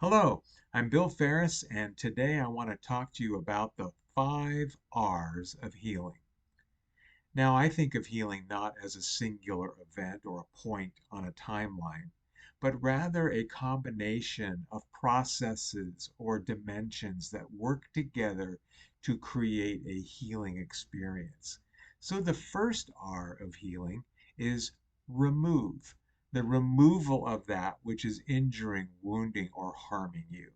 Hello, I'm Bill Faris, and today I want to talk to you about the 5 R's of healing. Now, I think of healing not as a singular event or a point on a timeline, but rather a combination of processes or dimensions that work together to create a healing experience. So, the first R of healing is remove, the removal of that which is injuring, wounding, or harming you.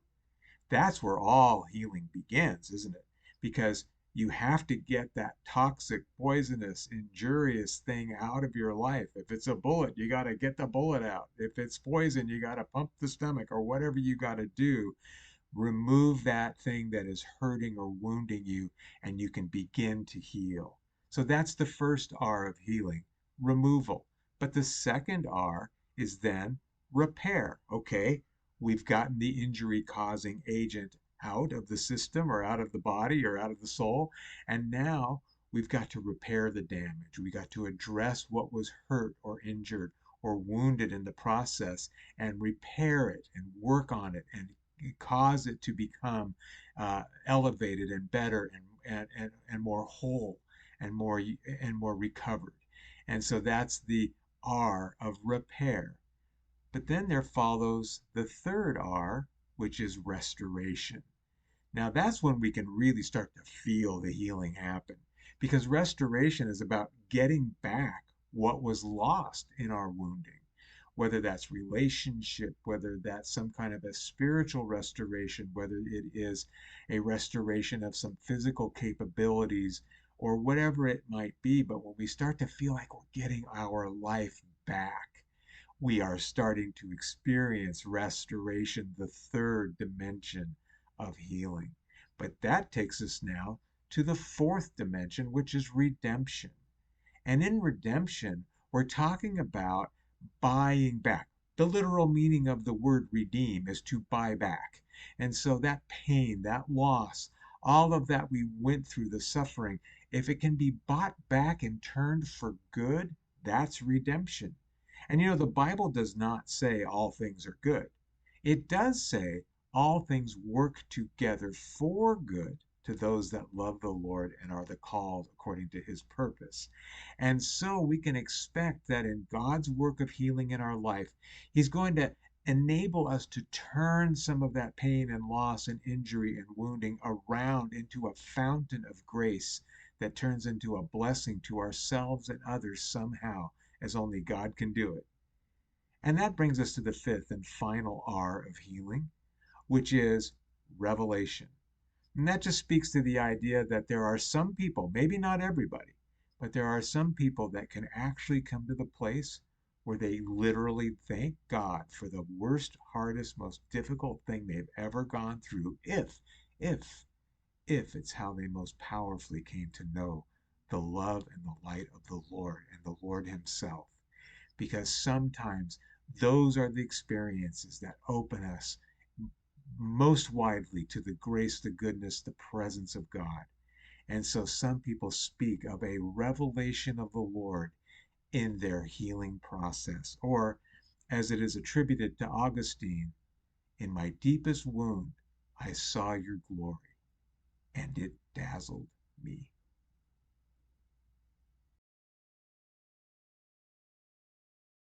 That's where all healing begins, isn't it? Because you have to get that toxic, poisonous, injurious thing out of your life. If it's a bullet, you got to get the bullet out. If it's poison, you got to pump the stomach or whatever you got to do. Remove that thing that is hurting or wounding you, and you can begin to heal. So that's the first R of healing, removal. But the second R is then repair. Okay, we've gotten the injury causing agent out of the system or out of the body or out of the soul, and now we've got to repair the damage. We got to address what was hurt or injured or wounded in the process and repair it and work on it and cause it to become elevated and better and more whole and more recovered. And so that's the R of repair. But then there follows the third R, which is restoration. Now that's when we can really start to feel the healing happen, because restoration is about getting back what was lost in our wounding, whether that's relationship, whether that's some kind of a spiritual restoration, whether it is a restoration of some physical capabilities or whatever it might be. But when we start to feel like we're getting our life back, we are starting to experience restoration, the third dimension of healing. But that takes us now to the fourth dimension, which is redemption. And in redemption, we're talking about buying back. The literal meaning of the word redeem is to buy back. And so that pain, that loss, all of that we went through, the suffering, if it can be bought back and turned for good, that's redemption. And the Bible does not say all things are good. It does say all things work together for good to those that love the Lord and are the called according to his purpose. And so we can expect that in God's work of healing in our life, he's going to enable us to turn some of that pain and loss and injury and wounding around into a fountain of grace that turns into a blessing to ourselves and others somehow, as only God can do it. And that brings us to the fifth and final R of healing, which is revelation. And that just speaks to the idea that there are some people, maybe not everybody, but there are some people that can actually come to the place where they literally thank God for the worst, hardest, most difficult thing they've ever gone through, if, if it's how they most powerfully came to know the love and the light of the Lord and the Lord himself. Because sometimes those are the experiences that open us most widely to the grace, the goodness, the presence of God. And so some people speak of a revelation of the Lord in their healing process. Or, as it is attributed to Augustine, in my deepest wound, I saw your glory, and it dazzled me.